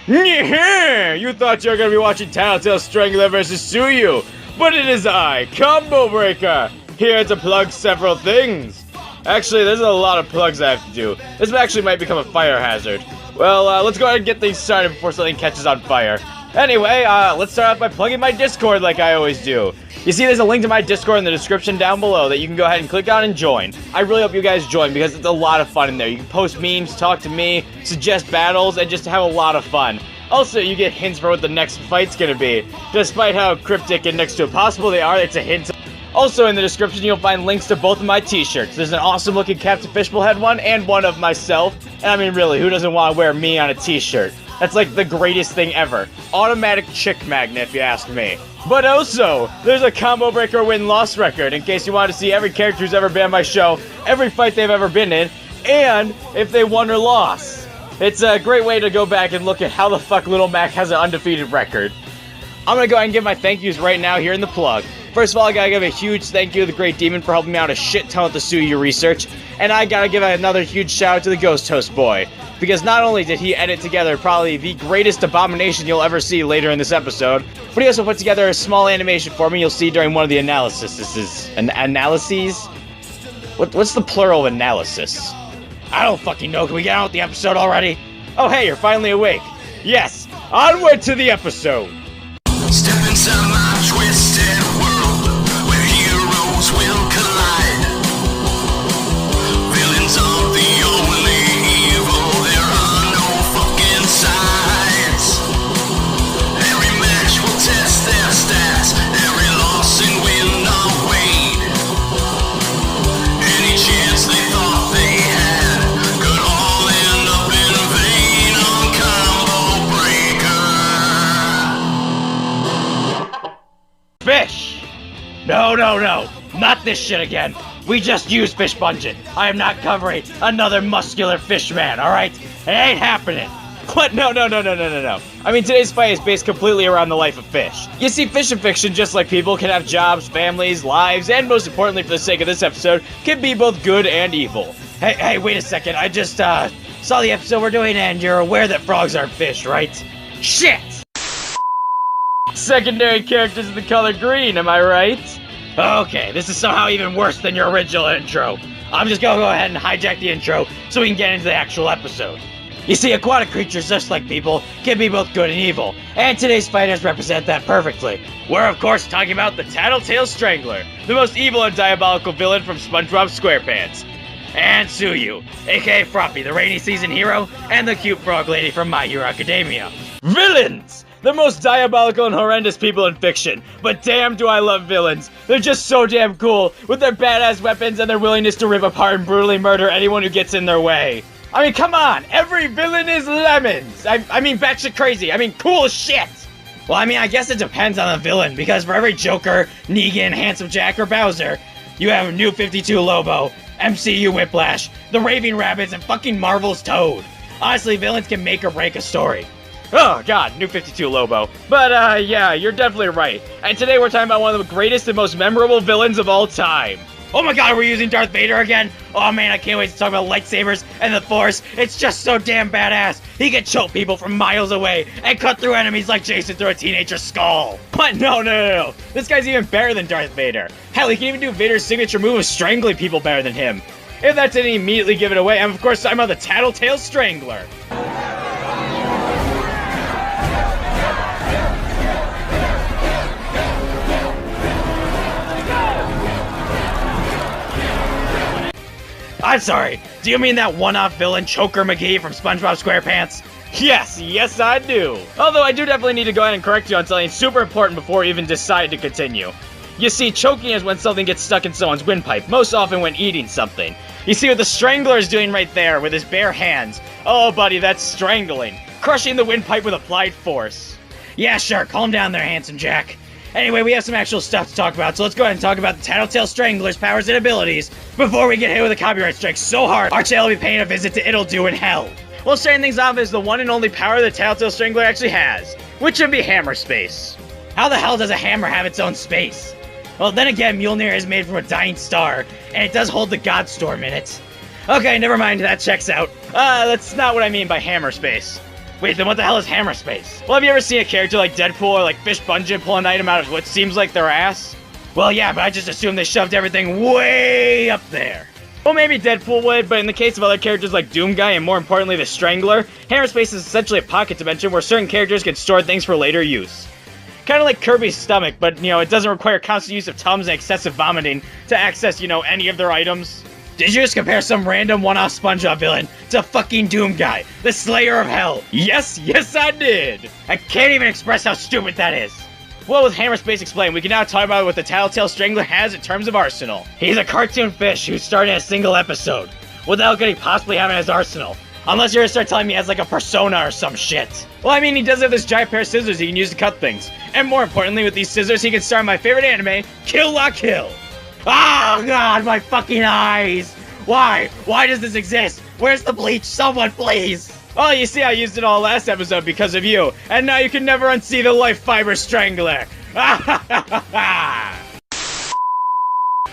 You thought you were gonna be watching Tattletale Strangler vs. Tsuyu, but it is I, Combo Breaker, here to plug several things. Actually, there's a lot of plugs I have to do. This actually might become a fire hazard. Well, let's go ahead and get things started before something catches on fire. Anyway, let's start off by plugging my Discord like I always do. You see there's a link to my Discord in the description down below that you can go ahead and click on and join. I really hope you guys join because it's a lot of fun in there. You can post memes, talk to me, suggest battles, and just have a lot of fun. Also, you get hints for what the next fight's gonna be. Despite how cryptic and next to impossible they are, it's a hint. Also, in the description, you'll find links to both of my t-shirts. There's an awesome-looking Captain Fishbowl head one, and one of myself. And I mean, really, who doesn't want to wear me on a t-shirt? That's like the greatest thing ever. Automatic chick magnet, if you ask me. But also, there's a Combo Breaker win-loss record, in case you want to see every character who's ever been on my show, every fight they've ever been in, and if they won or lost. It's a great way to go back and look at how the fuck Little Mac has an undefeated record. I'm gonna go ahead and give my thank yous right now here in the plug. First of all, I gotta give a huge thank you to the Great Demon for helping me out a shit ton with the Tsuyu research, and I gotta give another huge shout out to the Ghost Host Boy, because not only did he edit together probably the greatest abomination you'll ever see later in this episode, but he also put together a small animation for me you'll see during one of the analyses. Analyses? What's the plural of analysis? I don't fucking know. Can we get on with the episode already? Oh hey, you're finally awake. Yes, onward to the episode. Step inside my twisted world, where heroes will collide. Villains are the only evil, there are no fucking sides. Every match will test their stats, every loss and win are weighed. Any chance they thought they had could all end up in vain on Combo Breaker. Fish! No, not this shit again. We just used Fish Bungin. I am not covering another muscular fish man, alright? It ain't happening. What? No. I mean, today's fight is based completely around the life of fish. You see, fish in fiction, just like people, can have jobs, families, lives, and most importantly for the sake of this episode, can be both good and evil. Hey, wait a second. I just, saw the episode we're doing and you're aware that frogs aren't fish, right? Shit! Secondary characters in the color green, am I right? Okay, this is somehow even worse than your original intro. I'm just gonna go ahead and hijack the intro so we can get into the actual episode. You see, aquatic creatures, just like people, can be both good and evil, and today's fighters represent that perfectly. We're of course talking about the Tattletale Strangler, the most evil and diabolical villain from SpongeBob SquarePants. And Tsuyu, aka Froppy, the rainy season hero, and the cute frog lady from My Hero Academia. Villains! The most diabolical and horrendous people in fiction, but damn do I love villains. They're just so damn cool, with their badass weapons and their willingness to rip apart and brutally murder anyone who gets in their way. I mean, come on, every villain is lemons. I mean, batshit crazy. I mean, cool as shit. Well, I mean, I guess it depends on the villain, because for every Joker, Negan, Handsome Jack, or Bowser, you have New 52 Lobo, MCU Whiplash, the Raving Rabbids, and fucking Marvel's Toad. Honestly, villains can make or break a story. Oh god, New 52 Lobo. But yeah, you're definitely right. And today we're talking about one of the greatest and most memorable villains of all time. Oh my god, we're using Darth Vader again? Oh man, I can't wait to talk about lightsabers and the Force. It's just so damn badass. He can choke people from miles away and cut through enemies like Jason through a teenager's skull. What? No. This guy's even better than Darth Vader. Hell, he can even do Vader's signature move of strangling people better than him. If that didn't immediately give it away, I'm of course talking about the Tattletale Strangler. I'm sorry, do you mean that one-off villain Choker McGee from SpongeBob SquarePants? Yes I do. Although I do definitely need to go ahead and correct you on something super important before we even decide to continue. You see, choking is when something gets stuck in someone's windpipe, most often when eating something. You see what the Strangler is doing right there with his bare hands. Oh buddy, that's strangling. Crushing the windpipe with applied force. Yeah sure, calm down there, Handsome Jack. Anyway, we have some actual stuff to talk about, so let's go ahead and talk about the Tattletale Strangler's powers and abilities before we get hit with a copyright strike so hard our channel will be paying a visit to It'll Do in Hell. Well, starting things off is the one and only power the Tattletale Strangler actually has, which would be hammer space. How the hell does a hammer have its own space? Well, then again, Mjolnir is made from a dying star, and it does hold the God Storm in it. Okay, never mind, that checks out. That's not what I mean by hammer space. Wait, then what the hell is hammer space? Well, have you ever seen a character like Deadpool or like Fish Bungeon pull an item out of what seems like their ass? Well, yeah, but I just assumed they shoved everything way up there. Well, maybe Deadpool would, but in the case of other characters like Doomguy and more importantly the Strangler, hammer space is essentially a pocket dimension where certain characters can store things for later use. Kind of like Kirby's stomach, but, it doesn't require constant use of Tums and excessive vomiting to access, any of their items. Did you just compare some random one-off SpongeBob villain to fucking Doomguy, the Slayer of Hell? Yes, I did! I can't even express how stupid that is. Well, with hammer space explained, we can now talk about what the Tattletale Strangler has in terms of arsenal. He's a cartoon fish who started a single episode. What the hell could he possibly have in his arsenal? Unless you're gonna start telling me he has like a persona or some shit. Well, I mean, he does have this giant pair of scissors he can use to cut things. And more importantly, with these scissors, he can star in my favorite anime, Kill La Kill. Oh god, my fucking eyes! Why? Why does this exist? Where's the bleach? Someone, please! Oh, you see, I used it all last episode because of you, and now you can never unsee the Life Fiber Strangler!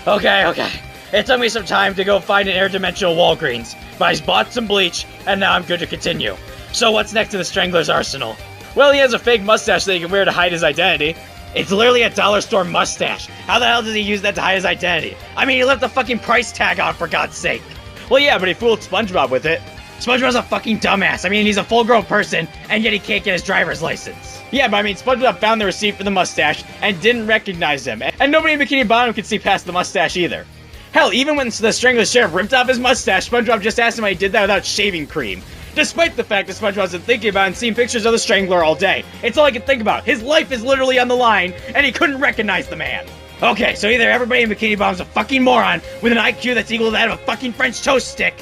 Okay. It took me some time to go find an interdimensional Walgreens, but I bought some bleach, and now I'm good to continue. So what's next in the Strangler's arsenal? Well, he has a fake mustache that he can wear to hide his identity. It's literally a dollar store mustache. How the hell does he use that to hide his identity? I mean, he left the fucking price tag on, for God's sake. Well, yeah, but he fooled SpongeBob with it. SpongeBob's a fucking dumbass. I mean, he's a full-grown person, and yet he can't get his driver's license. Yeah, but I mean, SpongeBob found the receipt for the mustache and didn't recognize him, and nobody in Bikini Bottom could see past the mustache either. Hell, even when the Strangler Sheriff ripped off his mustache, SpongeBob just asked him why he did that without shaving cream. Despite the fact that SpongeBob's been thinking about and seeing pictures of the Strangler all day. It's all he can think about. His life is literally on the line, and he couldn't recognize the man. Okay, so either everybody in Bikini Bottom's a fucking moron with an IQ that's equal to that of a fucking French toast stick,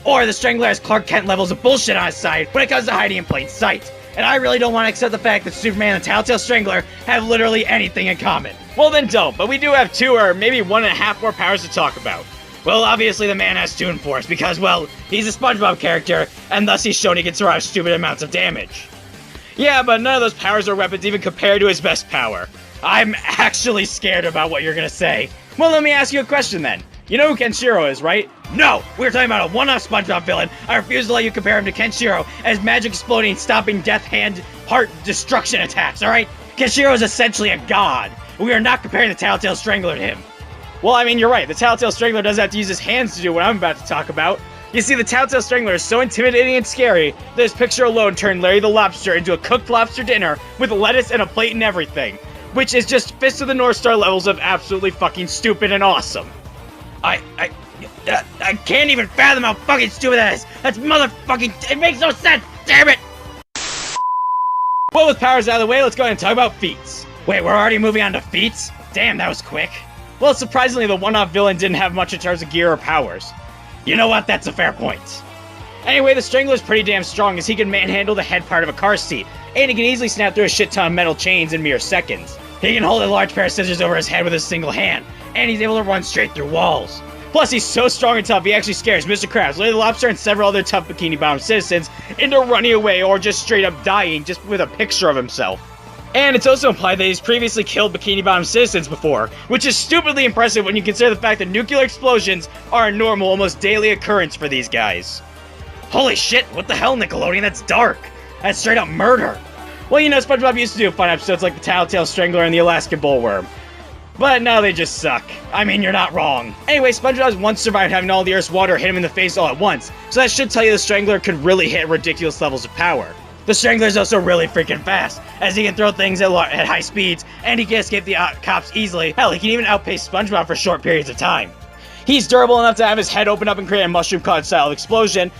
or the Strangler has Clark Kent levels of bullshit on his side when it comes to hiding in plain sight. And I really don't want to accept the fact that Superman and the Tattletale Strangler have literally anything in common. Well then don't, but we do have 2 or maybe 1.5 more powers to talk about. Well, obviously the man has Toon Force because, well, he's a SpongeBob character, and thus he's shown he can survive stupid amounts of damage. Yeah, but none of those powers or weapons even compare to his best power. I'm actually scared about what you're gonna say. Well, let me ask you a question then. You know who Kenshiro is, right? No! We're talking about a one-off SpongeBob villain. I refuse to let you compare him to Kenshiro as magic exploding, stopping death hand, heart destruction attacks, alright? Kenshiro is essentially a god. We are not comparing the Tattletale Strangler to him. Well, I mean, you're right. The Tattletale Strangler does have to use his hands to do what I'm about to talk about. You see, the Tattletale Strangler is so intimidating and scary that his picture alone turned Larry the Lobster into a cooked lobster dinner with lettuce and a plate and everything, which is just Fist of the North Star levels of absolutely fucking stupid and awesome. I can't even fathom how fucking stupid that is. That's motherfucking... It makes no sense! Damn it! Well, with powers out of the way, let's go ahead and talk about feats. Wait, we're already moving on to feats? Damn, that was quick. Well, surprisingly, the one-off villain didn't have much in terms of gear or powers. You know what? That's a fair point. Anyway, the Strangler's pretty damn strong as he can manhandle the head part of a car seat, and he can easily snap through a shit ton of metal chains in mere seconds. He can hold a large pair of scissors over his head with a single hand, and he's able to run straight through walls. Plus, he's so strong and tough, he actually scares Mr. Krabs, Larry the Lobster, and several other tough Bikini Bottom citizens into running away or just straight up dying just with a picture of himself. And it's also implied that he's previously killed Bikini Bottom citizens before, which is stupidly impressive when you consider the fact that nuclear explosions are a normal, almost daily occurrence for these guys. Holy shit, what the hell, Nickelodeon? That's dark. That's straight up murder. Well, you know, SpongeBob used to do fun episodes like the Tattletale Strangler and the Alaskan Bullworm. But now they just suck. I mean, you're not wrong. Anyway, SpongeBob once survived having all the Earth's water hit him in the face all at once, so that should tell you the Strangler could really hit ridiculous levels of power. The Strangler's also really freaking fast, as he can throw things at high speeds, and he can escape the cops easily. Hell, he can even outpace SpongeBob for short periods of time. He's durable enough to have his head open up and create a mushroom cloud style explosion,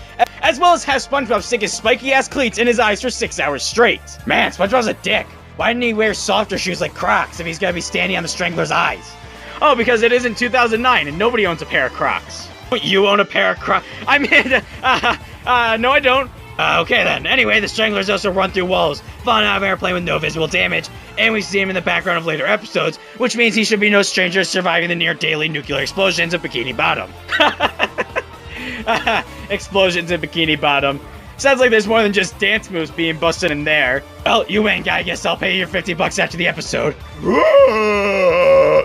as well as have SpongeBob stick his spiky-ass cleats in his eyes for 6 hours straight. Man, SpongeBob's a dick. Why didn't he wear softer shoes like Crocs if he's gonna be standing on the Strangler's eyes? Oh, because it isn't 2009 and nobody owns a pair of Crocs. You own a pair of Crocs? I mean, no I don't. Okay then. Anyway, the Stranglers also run through walls, falling out of an airplane with no visible damage, and we see him in the background of later episodes, which means he should be no stranger to surviving the near-daily nuclear explosions of Bikini Bottom. Explosions in Bikini Bottom. Sounds like there's more than just dance moves being busted in there. Well, you win, guy. I guess I'll pay you $50 after the episode.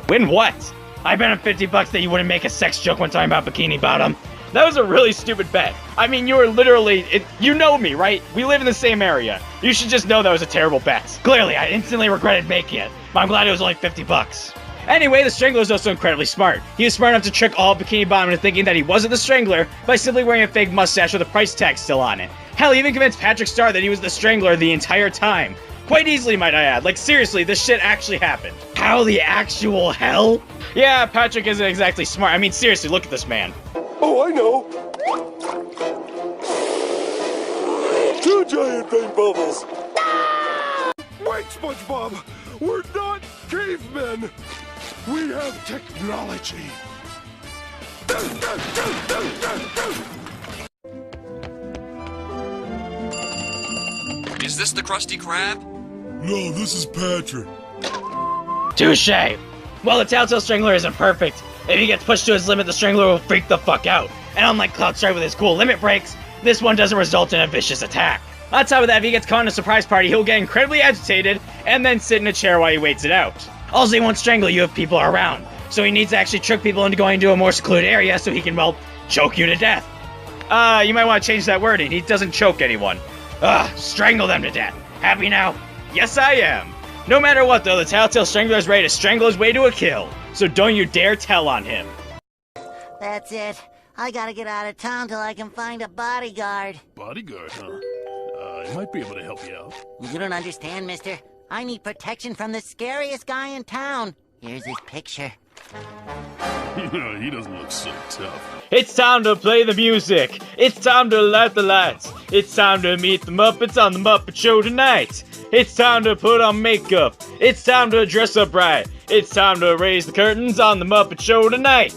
Win what? I bet him $50 that you wouldn't make a sex joke when talking about Bikini Bottom. That was a really stupid bet. I mean, you were literally, you know me, right? We live in the same area. You should just know that was a terrible bet. Clearly, I instantly regretted making it, but I'm glad it was only 50 bucks. Anyway, the Strangler is also incredibly smart. He was smart enough to trick all Bikini Bottom into thinking that he wasn't the Strangler by simply wearing a fake mustache with a price tag still on it. Hell, he even convinced Patrick Star that he was the Strangler the entire time. Quite easily, might I add. Like, seriously, this shit actually happened. How the actual hell? Yeah, Patrick isn't exactly smart. I mean, seriously, look at this man. Oh, I know. 2 giant pink bubbles. Wait, SpongeBob. We're not cavemen. We have technology. Is this the Krusty Krab? No, this is Patrick. Touché. Well, the Tattletale Strangler isn't perfect. If he gets pushed to his limit, the Strangler will freak the fuck out. And unlike Cloud Stripe with his cool limit breaks, this one doesn't result in a vicious attack. On top of that, if he gets caught in a surprise party, he'll get incredibly agitated and then sit in a chair while he waits it out. Also, he won't strangle you if people are around, so he needs to actually trick people into going to a more secluded area so he can, well, choke you to death. You might want to change that wording. He doesn't choke anyone. Strangle them to death. Happy now? Yes, I am. No matter what, though, the Tattletale Strangler is ready to strangle his way to a kill, so don't you dare tell on him. That's it. I gotta get out of town till I can find a bodyguard. Bodyguard, huh? I might be able to help you out. You don't understand, mister. I need protection from the scariest guy in town. Here's his picture. He doesn't look so tough. It's time to play the music. It's time to light the lights. It's time to meet the Muppets on the Muppet Show tonight. It's time to put on makeup. It's time to dress up right. It's time to raise the curtains on the Muppet Show tonight.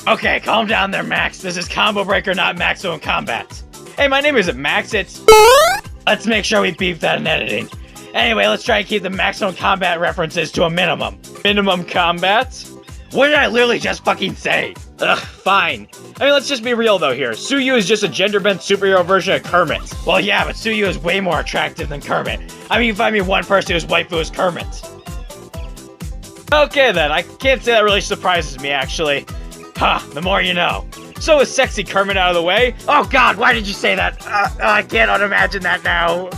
Okay, calm down there, Max. This is Combo Breaker, not Maximum Combat. Hey, my name isn't Max, it's... Let's make sure we beep that in editing. Anyway, let's try and keep the Maximum Combat references to a minimum. Minimum Combat? What did I literally just fucking say? Ugh, fine. I mean, let's just be real though here. Tsuyu is just a gender-bent superhero version of Kermit. Well, yeah, but Tsuyu is way more attractive than Kermit. I mean, you find me one person whose waifu is Kermit. Okay then, I can't say that really surprises me, actually. The more you know. So is sexy Kermit out of the way? Oh god, why did you say that? I can't unimagine that now.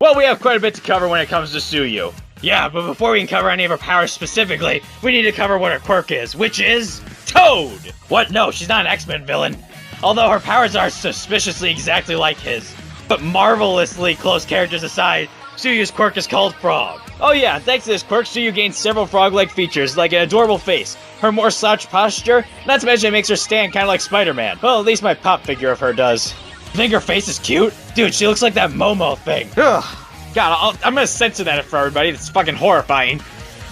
Well, we have quite a bit to cover when it comes to Tsuyu. Yeah, but before we can cover any of her powers specifically, we need to cover what her quirk is, which is... Toad! What? No, she's not an X-Men villain. Although her powers are suspiciously exactly like his. But marvelously close characters aside, Tsuyu's quirk is called Frog. Oh yeah, thanks to this quirk, Tsuyu gains several frog-like features, like an adorable face, her more slouched posture, not to mention it makes her stand kind of like Spider-Man. Well, at least my pop figure of her does. You think her face is cute? Dude, she looks like that Momo thing. Ugh. God, I'm gonna censor that for everybody. That's fucking horrifying.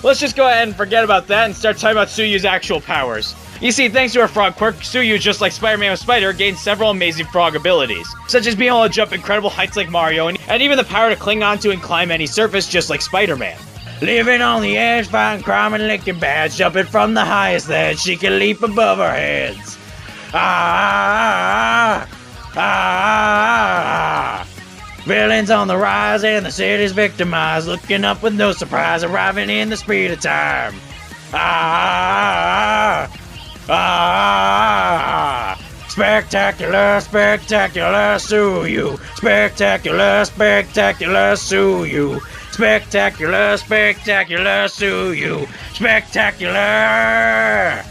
Let's just go ahead and forget about that and start talking about Tsuyu's actual powers. You see, thanks to her frog quirk, Tsuyu, just like Spider-Man with Spider, gains several amazing frog abilities, such as being able to jump incredible heights like Mario, and even the power to cling onto and climb any surface just like Spider-Man. Living on the edge, fighting crime and licking bats, jumping from the highest ledge, she can leap above her heads. Villains on the rise and the city's victimized, looking up with no surprise, arriving in the speed of time. Spectacular, spectacular Tsuyu. Spectacular, spectacular Tsuyu. Spectacular, spectacular Tsuyu. Spectacular!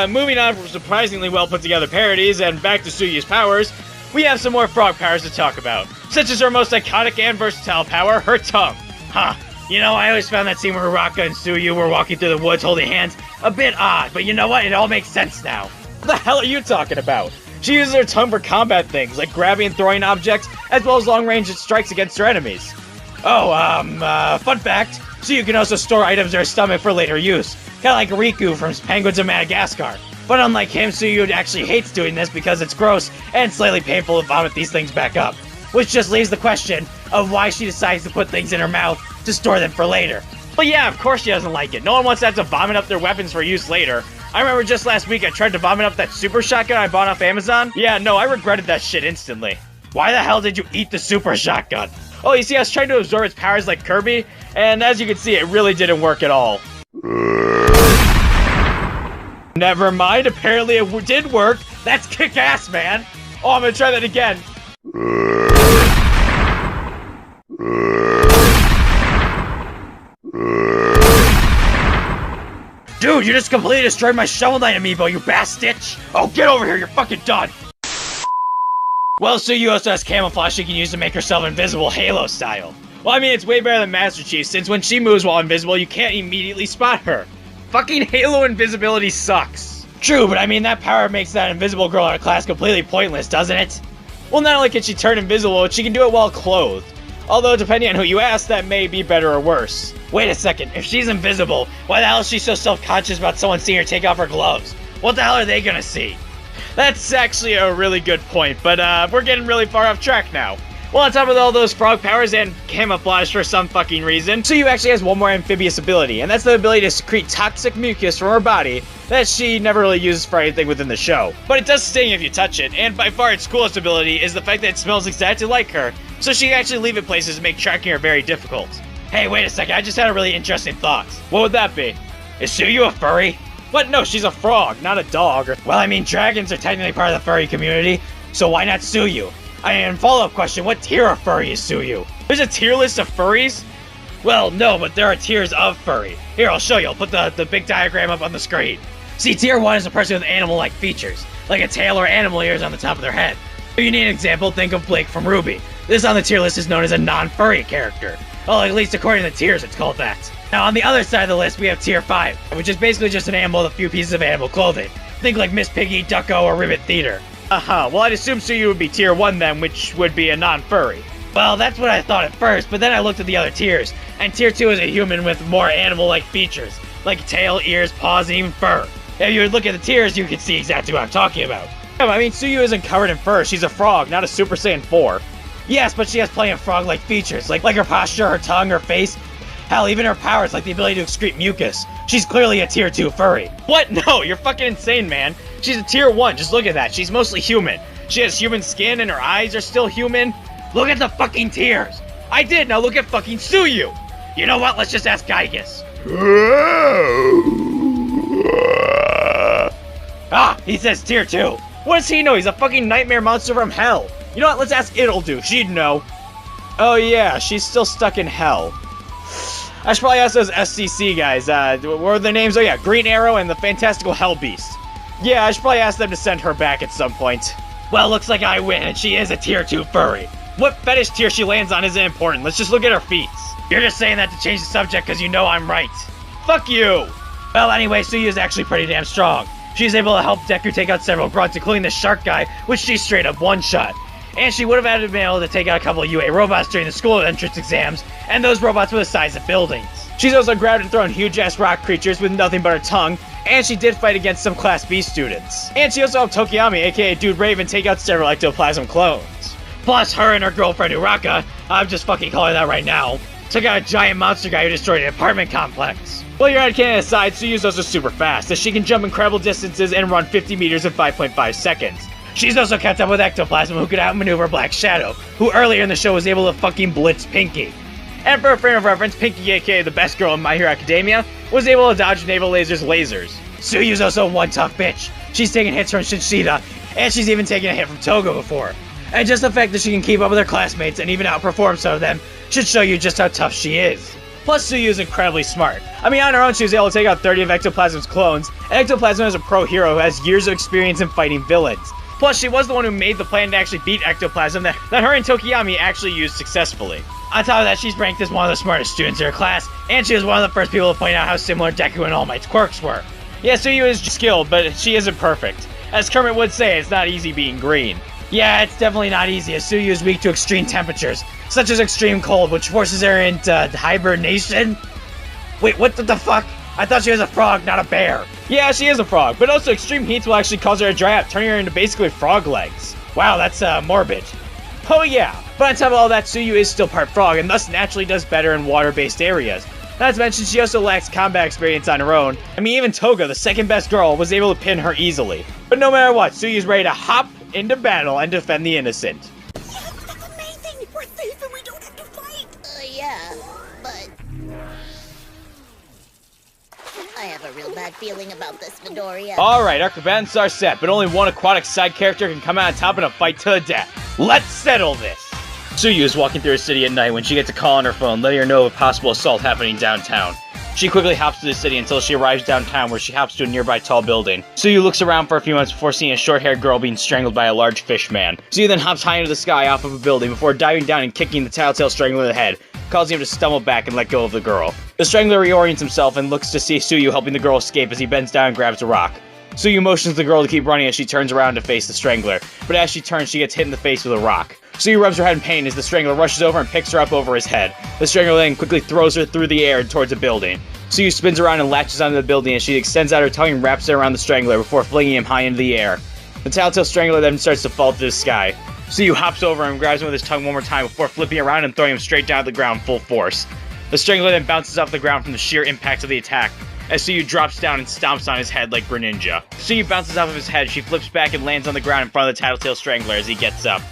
Moving on from surprisingly well put together parodies and back to Tsuyu's powers, we have some more frog powers to talk about, such as her most iconic and versatile power, her tongue. You know, I always found that scene where Uraka and Tsuyu were walking through the woods holding hands a bit odd, but you know what? It all makes sense now. What the hell are you talking about? She uses her tongue for combat things, like grabbing and throwing objects, as well as long-range strikes against her enemies. Fun fact, Tsuyu can also store items in her stomach for later use, kinda like Riku from Penguins of Madagascar. But unlike him, Tsuyu actually hates doing this because it's gross and slightly painful to vomit these things back up. Which just leaves the question of why she decides to put things in her mouth to store them for later. But yeah, of course she doesn't like it. No one wants to have to vomit up their weapons for use later. I remember just last week I tried to vomit up that super shotgun I bought off Amazon. Yeah, no, I regretted that shit instantly. Why the hell did you eat the super shotgun? Oh, you see, I was trying to absorb its powers like Kirby, and as you can see, it really didn't work at all. Never mind, apparently it did work. That's kick-ass, man. Oh, I'm gonna try that again. Dude, you just completely destroyed my Shovel Knight amiibo, you bastitch! Oh, get over here, you're fucking done! Well, Tsuyu also has camouflage she can use to make herself invisible Halo style. Well, I mean, it's way better than Master Chief, since when she moves while invisible, you can't immediately spot her. Fucking Halo invisibility sucks. True, but I mean, that power makes that invisible girl in our class completely pointless, doesn't it? Well, not only can she turn invisible, but she can do it while clothed. Although, depending on who you ask, that may be better or worse. Wait a second, if she's invisible, why the hell is she so self-conscious about someone seeing her take off her gloves? What the hell are they gonna see? That's actually a really good point, but we're getting really far off track now. Well, on top of all those frog powers and camouflage for some fucking reason, Tsuyu actually has one more amphibious ability, and that's the ability to secrete toxic mucus from her body that she never really uses for anything within the show. But it does sting if you touch it, and by far its coolest ability is the fact that it smells exactly like her, so she can actually leave it places to make tracking her very difficult. Hey, wait a second, I just had a really interesting thought. What would that be? Is Tsuyu a furry? What? No, she's a frog, not a dog. Well, I mean, dragons are technically part of the furry community, so why not Tsuyu? And follow-up question, what tier of furry is Tsuyu? There's a tier list of furries? Well, no, but there are tiers of furry. Here, I'll show you. I'll put the big diagram up on the screen. See, tier 1 is a person with animal-like features, like a tail or animal ears on the top of their head. If you need an example, think of Blake from RWBY. This on the tier list is known as a non-furry character. Well, at least according to the tiers, it's called that. Now, on the other side of the list, we have tier 5, which is basically just an animal with a few pieces of animal clothing. Think like Miss Piggy, Ducko, or Ribbit Theater. Well, I'd assume Tsuyu would be tier 1 then, which would be a non-furry. Well, that's what I thought at first, but then I looked at the other tiers, and tier 2 is a human with more animal-like features, like tail, ears, paws, and even fur. If you would look at the tiers, you could see exactly what I'm talking about. I mean, Tsuyu isn't covered in fur, she's a frog, not a Super Saiyan 4. Yes, but she has plenty of frog-like features, like her posture, her tongue, her face. Hell, even her powers, like the ability to excrete mucus. She's clearly a tier 2 furry. What? No, you're fucking insane, man. She's a tier 1, just look at that. She's mostly human. She has human skin and her eyes are still human. Look at the fucking tiers. I did, now look at fucking Tsuyu. You know what, let's just ask Gaius. He says tier 2. What does he know? He's a fucking nightmare monster from hell. You know what, let's ask It'll-Do, she'd know. Oh yeah, she's still stuck in hell. I should probably ask those SCC guys, what were their names? Oh yeah, Green Arrow and the Fantastical Hell Beast. Yeah, I should probably ask them to send her back at some point. Well, looks like I win, and she is a tier 2 furry. What fetish tier she lands on isn't important, let's just look at her feats. You're just saying that to change the subject because you know I'm right. Fuck you! Well, anyway, Tsuyu is actually pretty damn strong. She's able to help Deku take out several grunts, including the shark guy, which she straight up one-shot. And she would have had to been able to take out a couple of UA robots during the school entrance exams, and those robots were the size of buildings. She's also grabbed and thrown huge-ass rock creatures with nothing but her tongue, and she did fight against some Class B students. And she also helped Tokiyami, aka Dude Raven, take out several ectoplasm clones. Plus, her and her girlfriend Uraka, I'm just fucking calling that right now, took out a giant monster guy who destroyed an apartment complex. Well, your headcanon aside, Tsuyu's also super fast, as she can jump incredible distances and run 50 meters in 5.5 seconds. She's also kept up with Ectoplasm, who could outmaneuver Black Shadow, who earlier in the show was able to fucking blitz Pinky. And for a frame of reference, Pinky, aka the best girl in My Hero Academia, was able to dodge Naval Laser's lasers. Tsuyu's also one tough bitch. She's taken hits from Shinshida, and she's even taken a hit from Toga before. And just the fact that she can keep up with her classmates and even outperform some of them should show you just how tough she is. Plus, Tsuyu is incredibly smart. I mean, on her own, she was able to take out 30 of Ectoplasm's clones, and Ectoplasm is a pro hero who has years of experience in fighting villains. Plus, she was the one who made the plan to actually beat Ectoplasm that her and Tokiyami actually used successfully. On top of that, she's ranked as one of the smartest students in her class, and she was one of the first people to point out how similar Deku and All Might's quirks were. Yeah, Tsuyu is skilled, but she isn't perfect. As Kermit would say, it's not easy being green. Yeah, it's definitely not easy, as Tsuyu is weak to extreme temperatures, such as extreme cold, which forces her into hibernation? Wait, what the fuck? I thought she was a frog, not a bear. Yeah, she is a frog, but also extreme heat will actually cause her to dry up, turning her into basically frog legs. Wow, that's morbid. Oh yeah, but on top of all that, Tsuyu is still part frog, and thus naturally does better in water-based areas. Not to mention, she also lacks combat experience on her own. I mean, even Toga, the second best girl, was able to pin her easily. But no matter what, Tsuyu's ready to hop into battle and defend the innocent. Yes, that's amazing! We're safe and we don't have to fight! Yeah, but I have a real bad feeling about this, Midoriya. Alright, our combatants are set, but only one aquatic side character can come out on top in a fight to the death. Let's settle this! Tsuyu is walking through a city at night when she gets a call on her phone letting her know of a possible assault happening downtown. She quickly hops to the city until she arrives downtown where she hops to a nearby tall building. Tsuyu looks around for a few moments before seeing a short-haired girl being strangled by a large fish man. Tsuyu then hops high into the sky off of a building before diving down and kicking the Tattletale Strangler in the head, causing him to stumble back and let go of the girl. The Strangler reorients himself and looks to see Tsuyu helping the girl escape as he bends down and grabs a rock. Tsuyu motions the girl to keep running as she turns around to face the Strangler, but as she turns she gets hit in the face with a rock. Tsuyu rubs her head in pain as the Strangler rushes over and picks her up over his head. The Strangler then quickly throws her through the air towards a building. Tsuyu spins around and latches onto the building as she extends out her tongue and wraps it around the Strangler before flinging him high into the air. The Tattletale Strangler then starts to fall to the sky. Tsuyu hops over and grabs him with his tongue one more time before flipping around and throwing him straight down to the ground full force. The Strangler then bounces off the ground from the sheer impact of the attack, as Tsuyu drops down and stomps on his head like Greninja. Tsuyu bounces off of his head, she flips back and lands on the ground in front of the Tattletale Strangler as he gets up.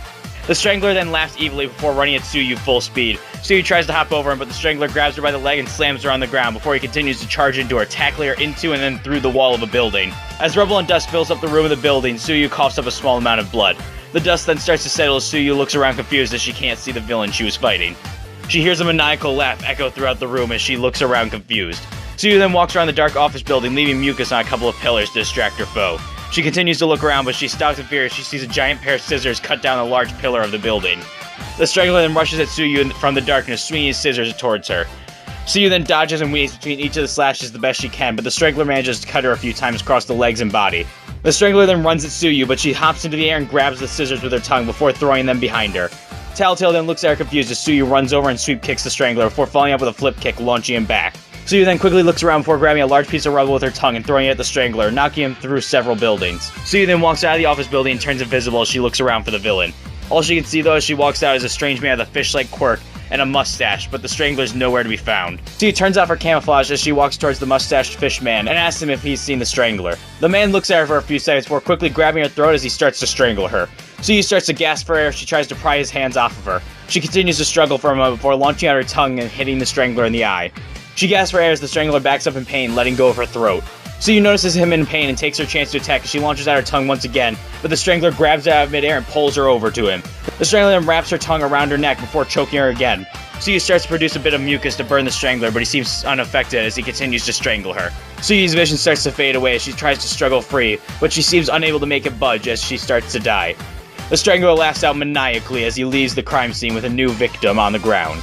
The Strangler then laughs evilly before running at Tsuyu full speed. Tsuyu tries to hop over him, but the Strangler grabs her by the leg and slams her on the ground before he continues to charge into her, tackling her into and then through the wall of a building. As rubble and dust fills up the room of the building, Tsuyu coughs up a small amount of blood. The dust then starts to settle as Tsuyu looks around confused as she can't see the villain she was fighting. She hears a maniacal laugh echo throughout the room as she looks around confused. Tsuyu then walks around the dark office building, leaving mucus on a couple of pillars to distract her foe. She continues to look around, but she's stopped in fear as she sees a giant pair of scissors cut down a large pillar of the building. The Strangler then rushes at Tsuyu from the darkness, swinging his scissors towards her. Tsuyu then dodges and weaves between each of the slashes the best she can, but the Strangler manages to cut her a few times across the legs and body. The Strangler then runs at Tsuyu, but she hops into the air and grabs the scissors with her tongue before throwing them behind her. Tattletale then looks at her confused as Tsuyu runs over and sweep kicks the Strangler before following up with a flip kick, launching him back. Tsuyu then quickly looks around before grabbing a large piece of rubble with her tongue and throwing it at the Strangler, knocking him through several buildings. Tsuyu then walks out of the office building and turns invisible as she looks around for the villain. All she can see though as she walks out is a strange man with a fish-like quirk and a mustache, but the Strangler's nowhere to be found. Tsuyu turns off her camouflage as she walks towards the mustached fish man and asks him if he's seen the Strangler. The man looks at her for a few seconds before quickly grabbing her throat as he starts to strangle her. Tsuyu starts to gasp for air as she tries to pry his hands off of her. She continues to struggle for a moment before launching out her tongue and hitting the Strangler in the eye. She gasps for air as the Strangler backs up in pain, letting go of her throat. Tsuyu notices him in pain and takes her chance to attack as she launches out her tongue once again, but the Strangler grabs her out of midair and pulls her over to him. The Strangler then wraps her tongue around her neck before choking her again. Tsuyu starts to produce a bit of mucus to burn the Strangler, but he seems unaffected as he continues to strangle her. Tsuyu's vision starts to fade away as she tries to struggle free, but she seems unable to make it budge as she starts to die. The Strangler laughs out maniacally as he leaves the crime scene with a new victim on the ground.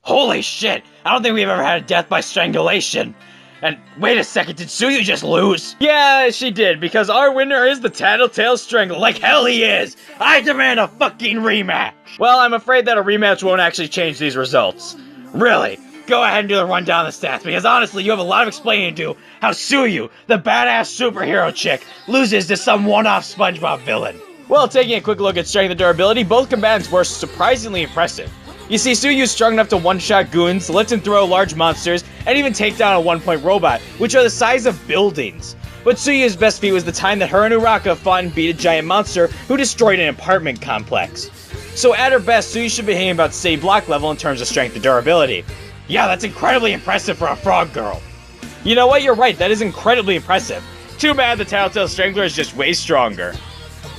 Holy shit! I don't think we've ever had a death by strangulation! And wait a second, did Tsuyu just lose? Yeah, she did, because our winner is the Tattletale Strangler. Like hell he is! I demand a fucking rematch! Well, I'm afraid that a rematch won't actually change these results. Really? Go ahead and do the rundown of the stats, because honestly, you have a lot of explaining to do how Tsuyu, the badass superhero chick, loses to some one-off SpongeBob villain. Well, taking a quick look at strength and durability, both combatants were surprisingly impressive. You see, Tsuyu's strong enough to one-shot goons, lift and throw large monsters, and even take down a one-point robot, which are the size of buildings. But Tsuyu's best feat was the time that her and Uraka fought and beat a giant monster who destroyed an apartment complex. So at her best, Tsuyu should be hitting about C block level in terms of strength and durability. Yeah, that's incredibly impressive for a frog girl. You know what, you're right, that is incredibly impressive. Too bad the Tattletale Strangler is just way stronger.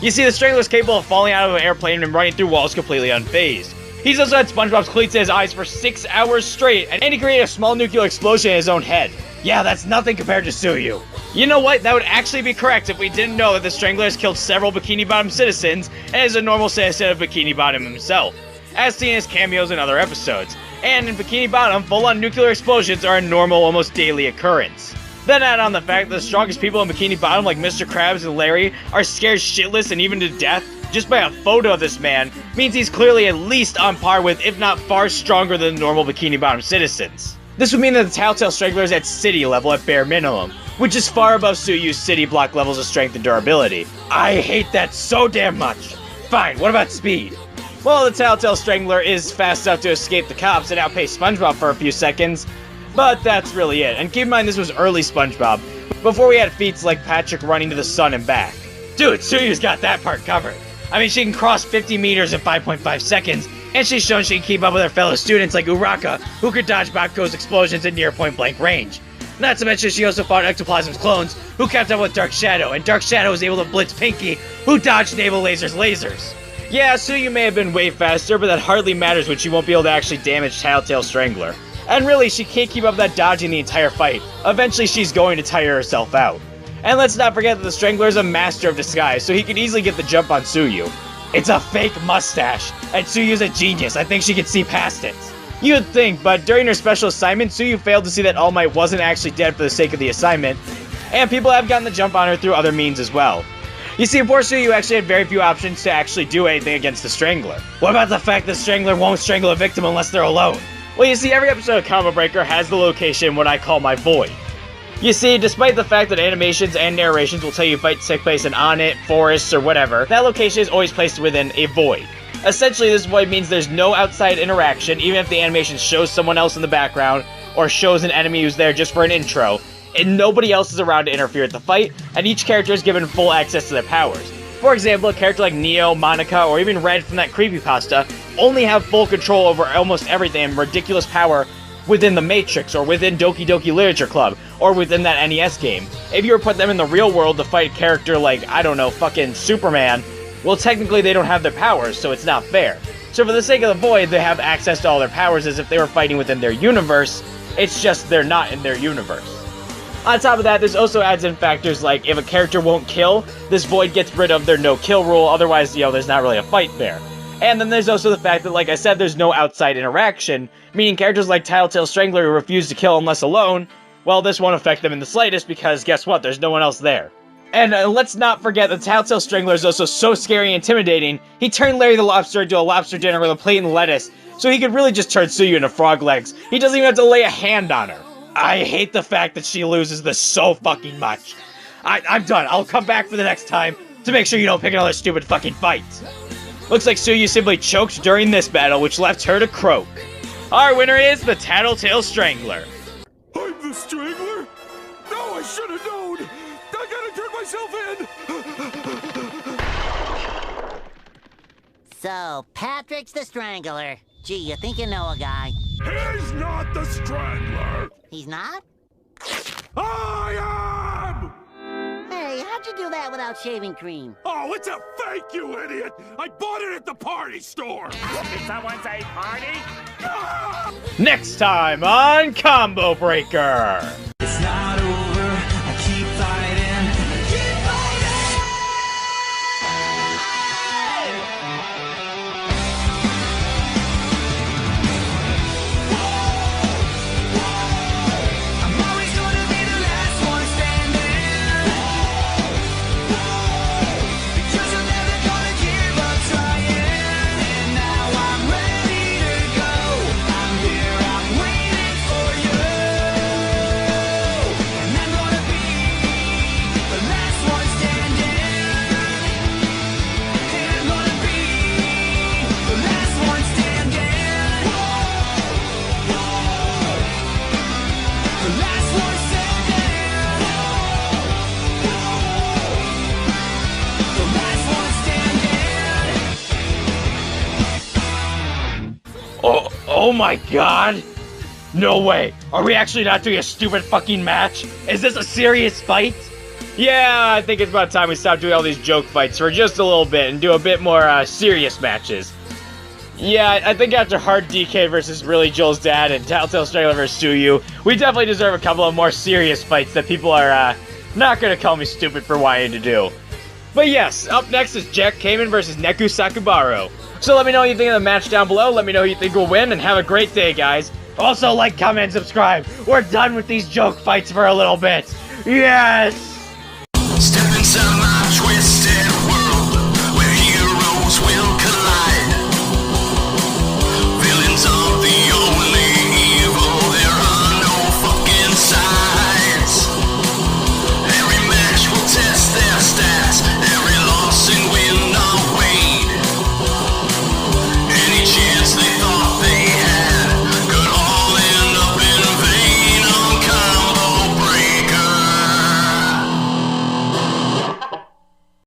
You see, the Strangler is capable of falling out of an airplane and running through walls completely unfazed. He's also had SpongeBob's cleats in his eyes for 6 hours straight, and he created a small nuclear explosion in his own head. Yeah, that's nothing compared to Tsuyu. You know what? That would actually be correct if we didn't know that the Strangler has killed several Bikini Bottom citizens and is a normal citizen of Bikini Bottom himself, as seen in his cameos in other episodes. And in Bikini Bottom, full-on nuclear explosions are a normal, almost daily occurrence. Then add on the fact that the strongest people in Bikini Bottom, like Mr. Krabs and Larry, are scared shitless and even to death just by a photo of this man, means he's clearly at least on par with, if not far stronger than normal Bikini Bottom citizens. This would mean that the Tattletale Strangler is at city level at bare minimum, which is far above Tsuyu's city block levels of strength and durability. I hate that so damn much! Fine, what about speed? Well, the Tattletale Strangler is fast enough to escape the cops and outpace SpongeBob for a few seconds, but that's really it. And keep in mind this was early SpongeBob, before we had feats like Patrick running to the sun and back. Dude, Tsuyu's got that part covered. I mean, she can cross 50 meters in 5.5 seconds, and she's shown she can keep up with her fellow students like Uraka, who could dodge Bakugo's explosions at near point-blank range. Not to mention she also fought Ectoplasm's clones, who kept up with Dark Shadow, and Dark Shadow was able to blitz Pinky, who dodged Naval Laser's lasers. Yeah, Tsuyu may have been way faster, but that hardly matters when she won't be able to actually damage Tattletale Strangler. And really, she can't keep up that dodging the entire fight. Eventually, she's going to tire herself out. And let's not forget that the Strangler is a master of disguise, so he could easily get the jump on Tsuyu. It's a fake mustache, and Tsuyu's a genius. I think she can see past it. You'd think, but during her special assignment, Tsuyu failed to see that All Might wasn't actually dead for the sake of the assignment, and people have gotten the jump on her through other means as well. You see, poor Tsuyu actually had very few options to actually do anything against the Strangler. What about the fact that Strangler won't strangle a victim unless they're alone? Well, you see, every episode of Combo Breaker has the location what I call my void. You see, despite the fact that animations and narrations will tell you fights take place in on it, forests, or whatever, that location is always placed within a void. Essentially, this void means there's no outside interaction, even if the animation shows someone else in the background, or shows an enemy who's there just for an intro, and nobody else is around to interfere with the fight, and each character is given full access to their powers. For example, a character like Neo, Monica, or even Red from that creepypasta only have full control over almost everything and ridiculous power within the Matrix, or within Doki Doki Literature Club, or within that NES game. If you were to put them in the real world to fight a character like, I don't know, fucking Superman, well, technically they don't have their powers, so it's not fair. So for the sake of the void, they have access to all their powers as if they were fighting within their universe, it's just they're not in their universe. On top of that, this also adds in factors like if a character won't kill, this void gets rid of their no-kill rule, otherwise, there's not really a fight there. And then there's also the fact that, like I said, there's no outside interaction, meaning characters like Tattletale Strangler who refuse to kill unless alone, well, this won't affect them in the slightest because guess what, there's no one else there. And let's not forget that Tattletale Strangler is also so scary and intimidating, he turned Larry the Lobster into a lobster dinner with a plate and lettuce, so he could really just turn Tsuyu into frog legs. He doesn't even have to lay a hand on her. I hate the fact that she loses this so fucking much. I'm done. I'll come back for the next time to make sure you don't pick another stupid fucking fight. Looks like Tsuyu simply choked during this battle, which left her to croak. Our winner is the Tattletale Strangler. I'm the Strangler? No, I should have known! I gotta turn myself in! So, Patrick's the Strangler. Gee, you think you know a guy. He's not the Strangler! He's not? I am! Hey, how'd you do that without shaving cream? Oh, it's a fake, you idiot! I bought it at the party store! Did someone say party? Next time on Combo Breaker. It's not over, I keep fighting, I'm always gonna be the last one standing, because I'm never gonna give up trying, and now I'm ready to go, I'm here, I'm waiting for you, and I'm gonna be the last one standing, and I'm gonna be the last one standing, the last one standing, the last one standing. Oh my god! No way! Are we actually not doing a stupid fucking match? Is this a serious fight? Yeah, I think it's about time we stop doing all these joke fights for just a little bit and do a bit more serious matches. Yeah, I think after Hard DK versus Really Joel's dad and Tattletale Strangler versus Tsuyu, we definitely deserve a couple of more serious fights that people are not gonna call me stupid for wanting to do. But yes, up next is Jack Kamen versus Neku Sakubaro. So let me know what you think of the match down below, let me know who you think will win, and have a great day, guys. Also, like, comment, and subscribe. We're done with these joke fights for a little bit. Yes!